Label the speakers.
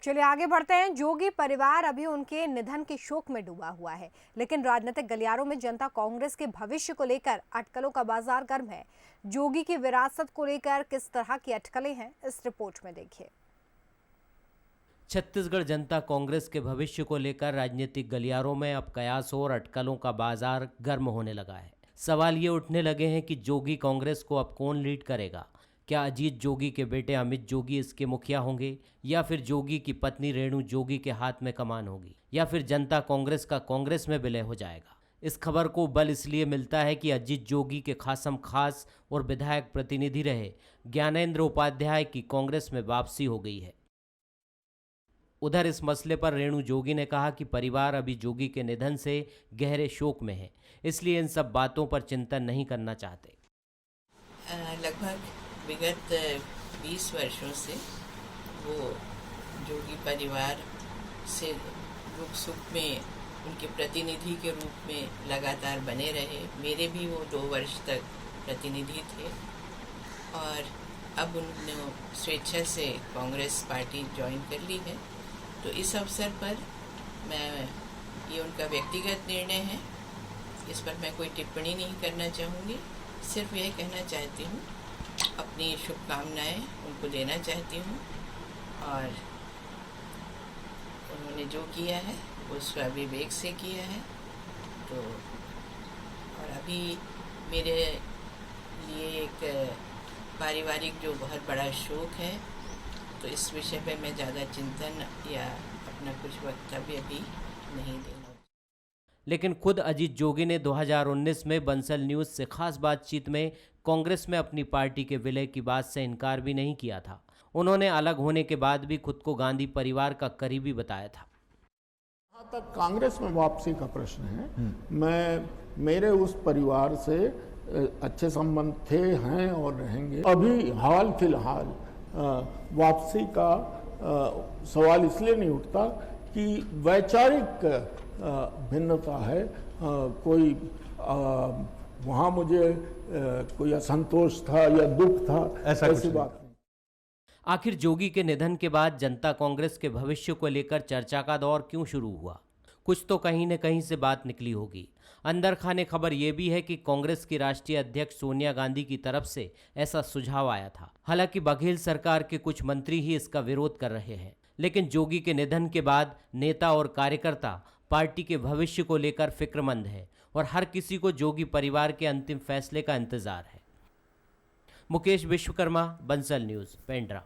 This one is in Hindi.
Speaker 1: चलिए आगे बढ़ते हैं। जोगी परिवार अभी उनके निधन के शोक में डूबा हुआ है, लेकिन राजनीतिक गलियारों में जनता कांग्रेस के भविष्य को लेकर अटकलों का बाजार गर्म है। जोगी की विरासत को लेकर किस तरह की अटकलें हैं, इस रिपोर्ट में देखिए।
Speaker 2: छत्तीसगढ़ जनता कांग्रेस के भविष्य को लेकर राजनीतिक गलियारों में अब कयास और अटकलों का बाजार गर्म होने लगा है। सवाल ये उठने लगे हैं कि जोगी कांग्रेस को अब कौन लीड करेगा। क्या अजीत जोगी के बेटे अमित जोगी इसके मुखिया होंगे, या फिर जोगी की पत्नी रेणु जोगी के हाथ में कमान होगी, या फिर जनता कांग्रेस का कांग्रेस में विलय हो जाएगा। इस खबर को बल इसलिए मिलता है कि अजीत जोगी के खासम खास और विधायक प्रतिनिधि रहे ज्ञानेंद्र उपाध्याय की कांग्रेस में वापसी हो गई है। उधर इस मसले पर रेणु जोगी ने कहा कि परिवार अभी जोगी के निधन से गहरे शोक में है, इसलिए इन सब बातों पर चिंतन नहीं करना चाहते।
Speaker 3: लगभग विगत 20 वर्षों से वो जोगी परिवार से दुख सुख में उनके प्रतिनिधि के रूप में लगातार बने रहे। मेरे भी वो 2 वर्ष तक प्रतिनिधि थे और अब उन्होंने स्वेच्छा से कांग्रेस पार्टी ज्वाइन कर ली है। तो इस अवसर पर ये उनका व्यक्तिगत निर्णय है, इस पर मैं कोई टिप्पणी नहीं करना चाहूँगी। सिर्फ यह कहना चाहती हूँ, अपनी शुभकामनाएं उनको देना चाहती हूँ और उन्होंने जो किया है वो स्वविवेक से किया है। तो और अभी मेरे लिए एक पारिवारिक जो बहुत बड़ा शोक है, तो इस विषय पे मैं ज़्यादा चिंतन या अपना कुछ वक्तव्य भी नहीं देना।
Speaker 2: लेकिन खुद अजीत जोगी ने 2019 में बंसल न्यूज़ से खास बातचीत में कांग्रेस में अपनी पार्टी के विलय की बात से इनकार भी नहीं किया था। उन्होंने अलग होने के बाद भी खुद को गांधी परिवार का करीबी बताया था।
Speaker 4: जहाँ तक कांग्रेस में वापसी का प्रश्न है, मेरे उस परिवार से अच्छे संबंध थे, हैं और रहेंगे। अभी हाल फिलहाल वापसी का सवाल इसलिए नहीं उठता कि वैचारिक भिन्नता है। कोई वहाँ मुझे कोई असंतोष था या दुख था, ऐसी बात नहीं।
Speaker 2: आखिर जोगी के निधन के बाद जनता कांग्रेस के भविष्य को लेकर चर्चा का दौर क्यों शुरू हुआ? कुछ तो कहीं न कहीं से बात निकली होगी। अंदर खाने खबर यह भी है कि कांग्रेस की राष्ट्रीय अध्यक्ष सोनिया गांधी की तरफ से ऐसा सुझाव आया था। हालांकि बघेल सरकार के कुछ मंत्री ही इसका विरोध कर रहे हैं, लेकिन जोगी के निधन के बाद नेता और कार्यकर्ता पार्टी के भविष्य को लेकर फिक्रमंद है और हर किसी को जोगी परिवार के अंतिम फैसले का इंतजार है। मुकेश विश्वकर्मा, बंसल न्यूज़, पेंड्रा।